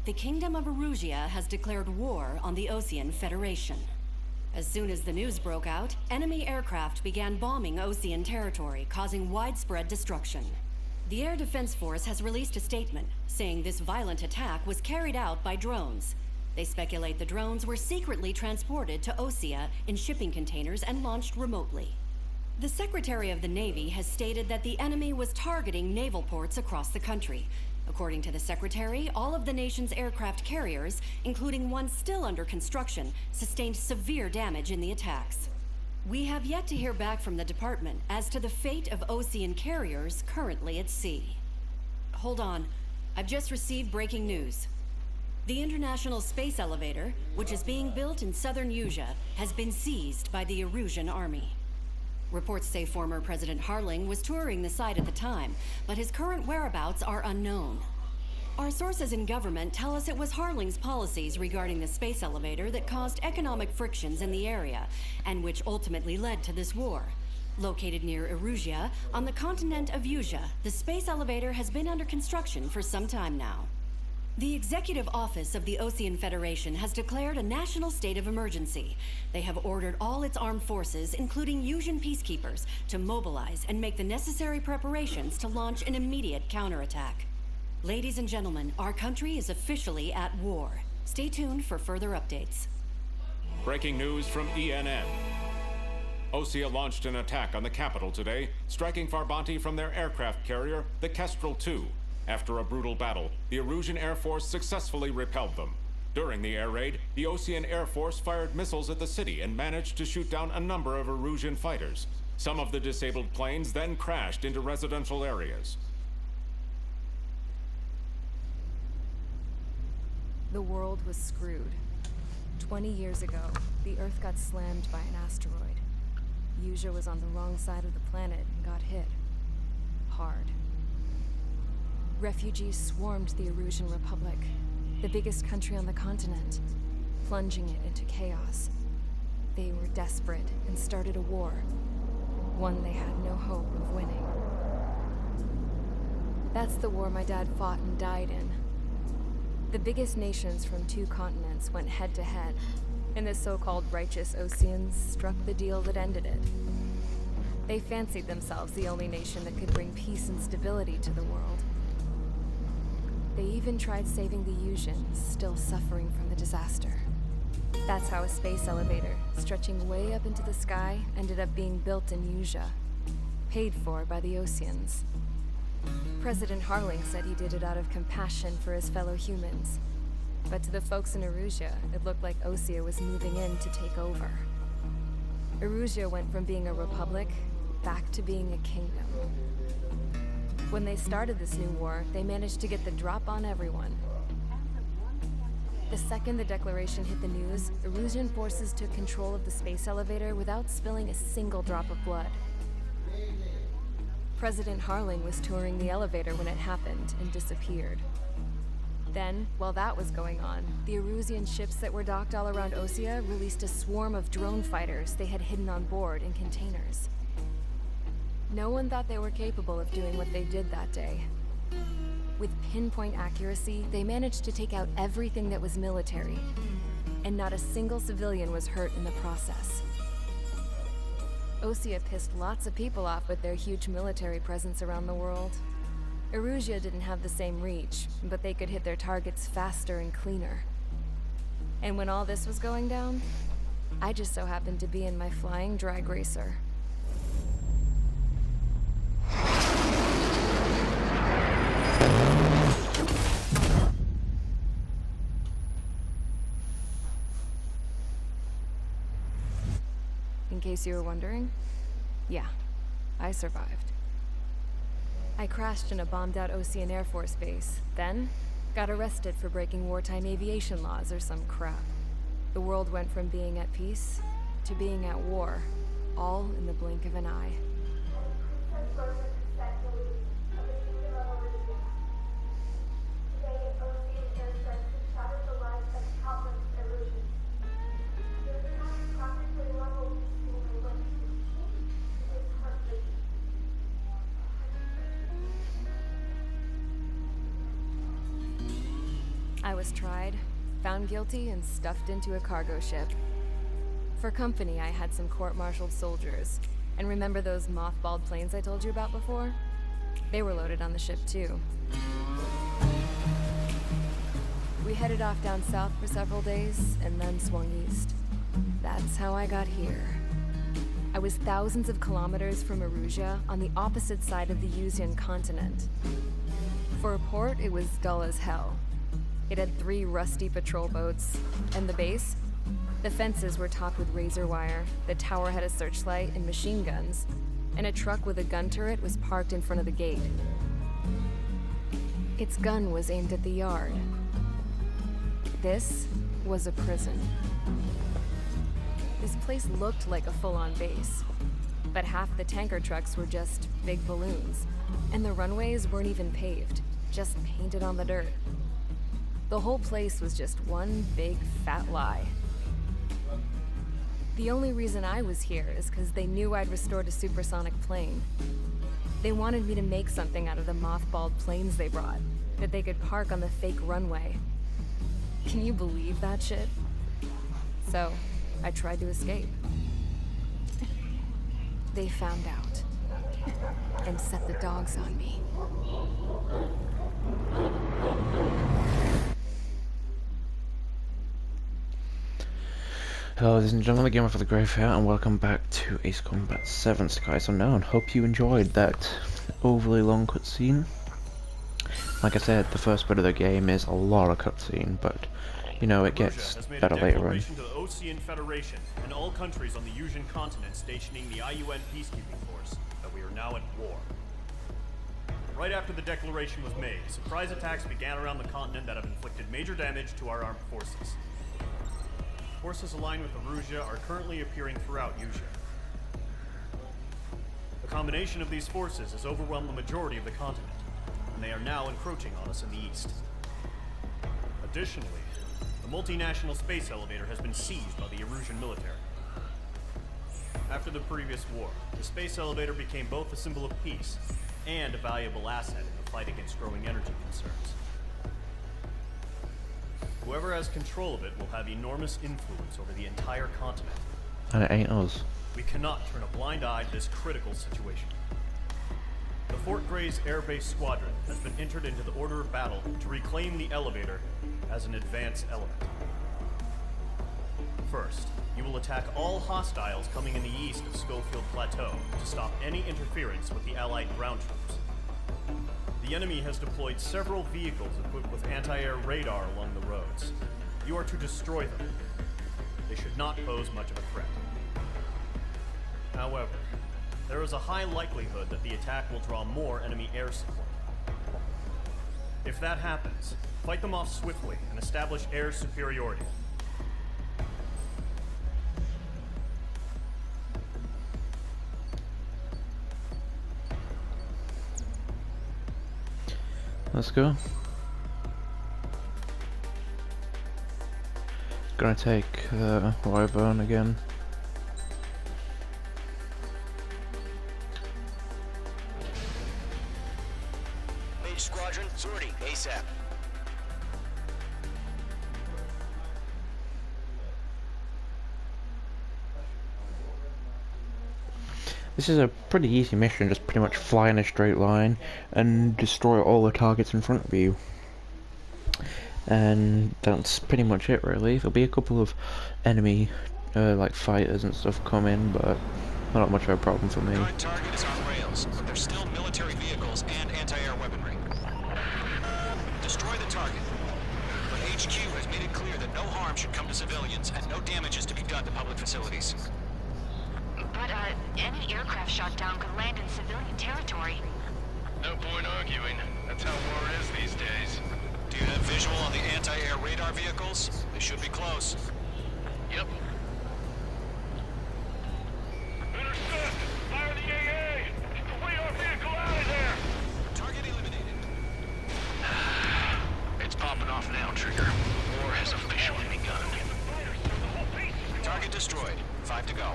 the Kingdom of Erusia has declared war on the Osean Federation. As soon as the news broke out, enemy aircraft began bombing Osean territory, causing widespread destruction. The Air Defense Force has released a statement saying this violent attack was carried out by drones. They speculate the drones were secretly transported to Osea in shipping containers and launched remotely. The Secretary of the Navy has stated that the enemy was targeting naval ports across the country. According to the Secretary, all of the nation's aircraft carriers, including one still under construction, sustained severe damage in the attacks. We have yet to hear back from the department as to the fate of Osean carriers currently at sea. Hold on. I've just received breaking news. The International Space Elevator, which is being built in southern Usea, has been seized by the Erusian army. Reports say former President Harling was touring the site at the time, but his current whereabouts are unknown. Our sources in government tell us it was Harling's policies regarding the space elevator that caused economic frictions in the area, and which ultimately led to this war. Located near Erusia, on the continent of Usea, the space elevator has been under construction for some time now. The Executive Office of the Osean Federation has declared a national state of emergency. They have ordered all its armed forces, including Usian peacekeepers, to mobilize and make the necessary preparations to launch an immediate counterattack. Ladies and gentlemen, our country is officially at war. Stay tuned for further updates. Breaking news from ENN. Osea launched an attack on the capital today, striking Farbanti from their aircraft carrier, the Kestrel II. After a brutal battle, the Erusian Air Force successfully repelled them. During the air raid, the Osean Air Force fired missiles at the city and managed to shoot down a number of Erusian fighters. Some of the disabled planes then crashed into residential areas. The world was screwed. 20 years ago, the Earth got slammed by an asteroid. Usea was on the wrong side of the planet and got hit. Hard. Refugees swarmed the Erusian Republic, the biggest country on the continent, plunging it into chaos. They were desperate and started a war, one they had no hope of winning. That's the war my dad fought and died in. The biggest nations from 2 continents went head-to-head, and the so-called righteous Oseans struck the deal that ended it. They fancied themselves the only nation that could bring peace and stability to the world. They even tried saving the Usians, still suffering from the disaster. That's how a space elevator, stretching way up into the sky, ended up being built in Usea, paid for by the Oseans. President Harling said he did it out of compassion for his fellow humans. But to the folks in Erusia, it looked like Osea was moving in to take over. Erusia went from being a republic back to being a kingdom. When they started this new war, they managed to get the drop on everyone. The second the declaration hit the news, Erusian forces took control of the space elevator without spilling a single drop of blood. President Harling was touring the elevator when it happened and disappeared. Then, while that was going on, the Erusian ships that were docked all around Osea released a swarm of drone fighters they had hidden on board in containers. No one thought they were capable of doing what they did that day. With pinpoint accuracy, they managed to take out everything that was military, and not a single civilian was hurt in the process. Osea pissed lots of people off with their huge military presence around the world. Erusia didn't have the same reach, but they could hit their targets faster and cleaner. And when all this was going down, I just so happened to be in my flying drag racer. In case you were wondering, yeah, I survived. I crashed in a bombed-out Osean Air Force base, then got arrested for breaking wartime aviation laws or some crap. The world went from being at peace to being at war, all in the blink of an eye. I was tried, found guilty, and stuffed into a cargo ship. For company, I had some court-martialed soldiers. And remember those mothballed planes I told you about before? They were loaded on the ship, too. We headed off down south for several days, and then swung east. That's how I got here. I was thousands of kilometers from Erusia, on the opposite side of the Yuzian continent. For a port, it was dull as hell. It had 3 rusty patrol boats, and the base? The fences were topped with razor wire, the tower had a searchlight and machine guns, and a truck with a gun turret was parked in front of the gate. Its gun was aimed at the yard. This was a prison. This place looked like a full-on base, but half the tanker trucks were just big balloons, and the runways weren't even paved, just painted on the dirt. The whole place was just one big fat lie. The only reason I was here is because they knew I'd restored a supersonic plane. They wanted me to make something out of the mothballed planes they brought, that they could park on the fake runway. Can you believe that shit? So, I tried to escape. They found out, and set the dogs on me. Hello ladies and gentlemen, the Gamer for the Grave here, and welcome back to Ace Combat 7 Skies Unknown. Hope you enjoyed that overly long cutscene. Like I said, the first bit of the game is a lot of cutscene, but you know, it gets better later on. To the Osean Federation and all countries on the Yuzian continent stationing the IUN peacekeeping force that we are now at war. Right after the declaration was made, surprise attacks began around the continent that have inflicted major damage to our armed forces. Forces aligned with Erusia are currently appearing throughout Yusia. The combination of these forces has overwhelmed the majority of the continent, and they are now encroaching on us in the east. Additionally, the multinational space elevator has been seized by the Erusian military. After the previous war, the space elevator became both a symbol of peace and a valuable asset in the fight against growing energy concerns. Whoever has control of it will have enormous influence over the entire continent. And it ain't us. We cannot turn a blind eye to this critical situation. The Fort Gray's Air Base Squadron has been entered into the order of battle to reclaim the elevator as an advance element. First, you will attack all hostiles coming in the east of Schofield Plateau to stop any interference with the Allied ground troops. The enemy has deployed several vehicles equipped with anti-air radar along the roads. You are to destroy them. They should not pose much of a threat. However, there is a high likelihood that the attack will draw more enemy air support. If that happens, fight them off swiftly and establish air superiority. Let's go. Gonna take the Wyvern again. Mage Squadron, sortie, ASAP. This is a pretty easy mission, just pretty much fly in a straight line and destroy all the targets in front of you. And that's pretty much it really. There'll be a couple of enemy like fighters and stuff come in, but not much of a problem for me. Current target is on rails, but there's still military vehicles and anti-air weaponry. Destroy the target. But HQ has made it clear that no harm should come to civilians and no damage is to be done to public facilities. But, any aircraft shot down could land in civilian territory. No point arguing. That's how war is these days. Do you have visual on the anti-air radar vehicles? They should be close. Yep. Understood. Fire the AA! Get the radar vehicle out of there! Target eliminated. It's popping off now, Trigger. War has officially begun. Target destroyed. 5 to go.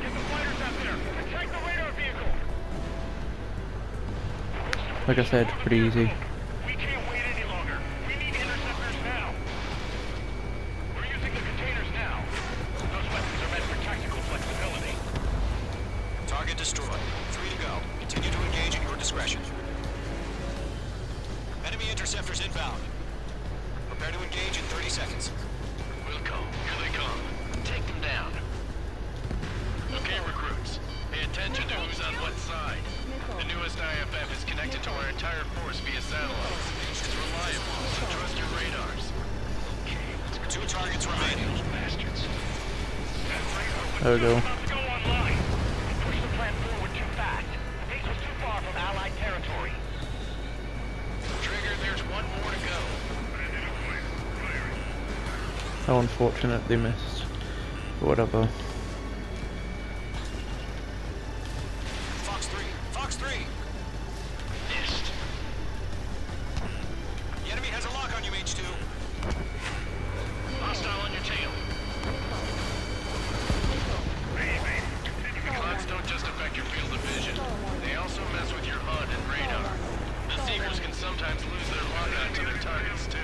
Get the fighters out there! Attack the radar vehicle! Like I said, pretty easy. We Enemy interceptors inbound. Prepare to engage in 30 seconds. Wilco, here they come. Take them down. Okay, recruits. Pay attention to who's on what side. The newest IFF is connected to our entire force via satellite. It's reliable, so trust your radars. Okay, 2 targets remaining. bastards. There we go. About to go online. Push the plan forward too fast. The base was too far from Allied territory. Trigger, there's 1 more to go. How unfortunate they missed. But whatever. Fox 3. Fox 3. Missed. The enemy has a lock on you, H2. Hostile on your tail. The clouds don't just affect your field of vision. They also mess with your HUD and radar. The Seekers can sometimes lose their lock-on to their targets, too.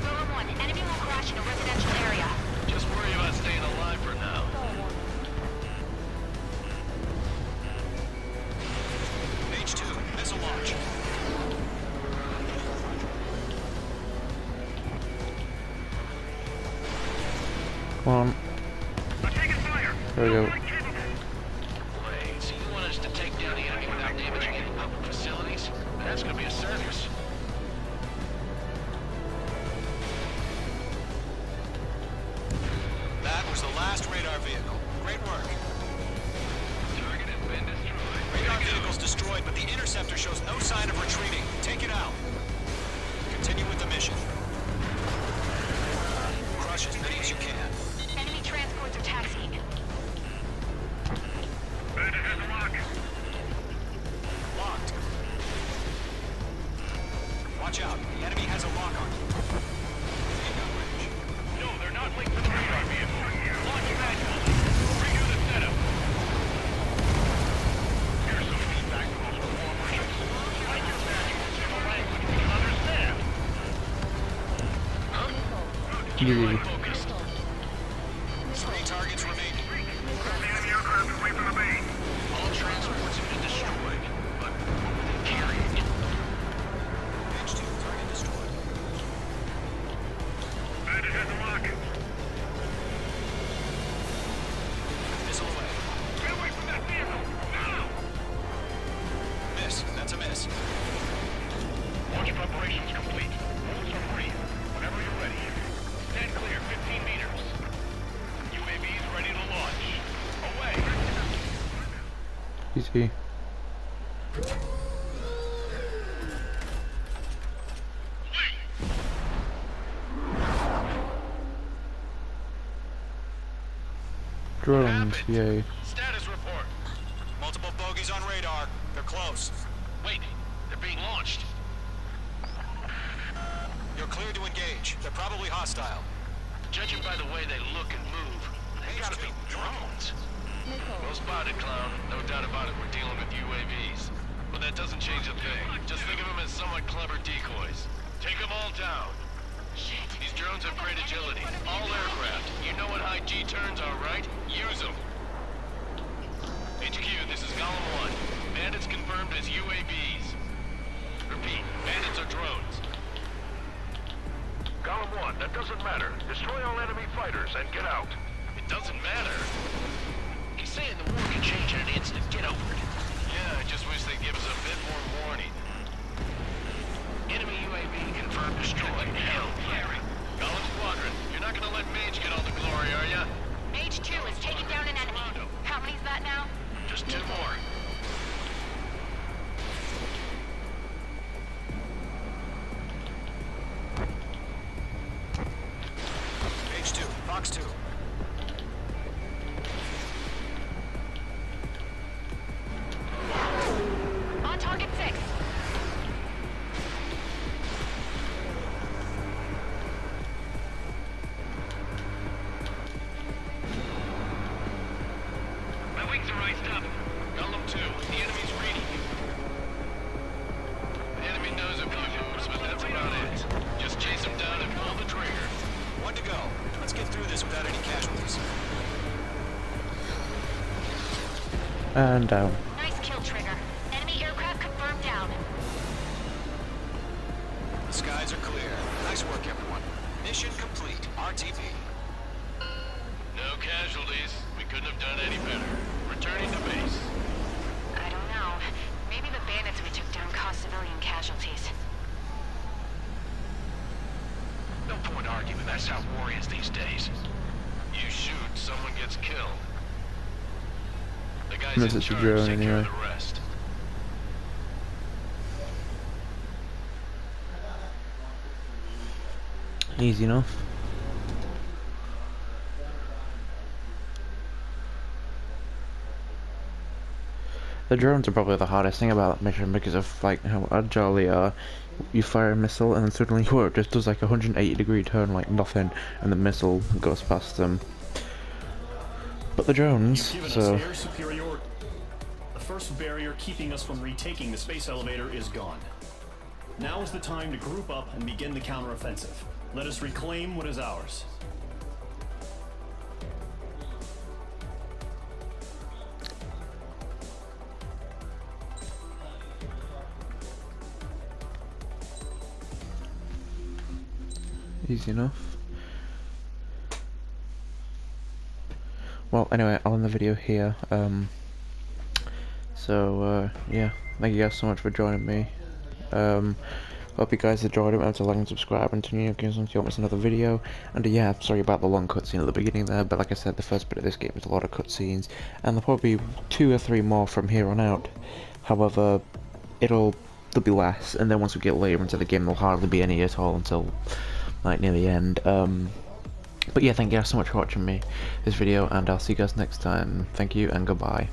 Willow 1, enemy will crash in a residential area. Just worry about staying alive for now. H2, missile launch. Come on. There we go. Wait, so you want us to take down the enemy without damaging any public facilities? That's gonna be a circus. That was the last radar vehicle. Great work. Target has been destroyed. Radar vehicle's destroyed, but the interceptor shows no sign of retreating. Take it out. Continue with the mission. Crush as many as you can. Enemy transports are taxiing. Locked. Watch out. The enemy has a lock on you. No, they're not linked to the radar vehicle. Launch manually. Redo the setup. Here's some feedback from those performers. I just manuals in a language we can understand. Huh? Keep your Easy. line focused. 3 targets remaining. All transports have been destroyed, but they carry it. H2, target destroyed. Missile away. Get away from that vehicle! Now! Miss. That's a miss. Launch preparations complete. Rules are free. Whenever you're ready. Stand clear, 15 meters. UAVs ready to launch. Away! Easy. Drones, yay. Status report. Multiple bogies on radar. They're close. Wait, they're being launched. You're cleared to engage. They're probably hostile. Judging by the way they look and move, they gotta be drones. Well spotted, clown. No doubt about it, we're dealing with UAVs. But that doesn't change a thing. Just think of them as somewhat clever decoys. Take them all down. These drones have great agility. All aircraft. You know what high G turns are, right? Use them. HQ, this is Golem 1. Bandits confirmed as UAVs. Repeat, bandits are drones. Golem 1, that doesn't matter. Destroy all enemy fighters and get out. It doesn't matter? He's saying the war can change in an instant. Get over it. Yeah, I just wish they'd give us a bit more warning. Enemy UAV confirmed destroyed. Hell, firing. Golem Squadron, you're not gonna let Mage get all the glory, are ya? Mage 2 is taking down an enemy. How many's that now? Just 2 more. H2, Fox 2. On target 6. My wings are raised up. Golem 2, the enemy's reading you. The enemy knows a few moves, but that's about it. Just chase him down and pull the trigger. 1 to go. Let's get get through this without any casualties. And down. Nice kill, Trigger. Enemy aircraft confirmed down. The skies are clear. Nice work, everyone. Mission complete. RTB. No casualties. We couldn't have done any better. Returning to base. I don't know. Maybe the bandits we took down caused civilian casualties. No point arguing. That's how war is these days. You shoot, someone gets killed. The guys Unless in it's a charge drone take care of anyway. the rest. Easy enough. The drones are probably the hardest thing about that mission because of like how agile they are. You fire a missile and then suddenly it just does like a 180-degree turn like nothing, and the missile goes past them. But the drones, You've given so us air superiority. The first barrier keeping us from retaking the space elevator is gone. Now is the time to group up and begin the counteroffensive. Let us reclaim what is ours. easy enough. Well, anyway, I'll end the video here. Yeah, thank you guys so much for joining me. Hope you guys enjoyed it. Remember to like and subscribe and turn on notifications so you don't miss another video. And yeah, sorry about the long cutscene at the beginning there, but like I said, the first bit of this game is a lot of cutscenes, and there'll probably be 2 or 3 more from here on out. However, there'll be less, and then once we get later into the game, there'll hardly be any at all until like near the end. But yeah, thank you guys so much for watching this video, and I'll see you guys next time. Thank you and goodbye.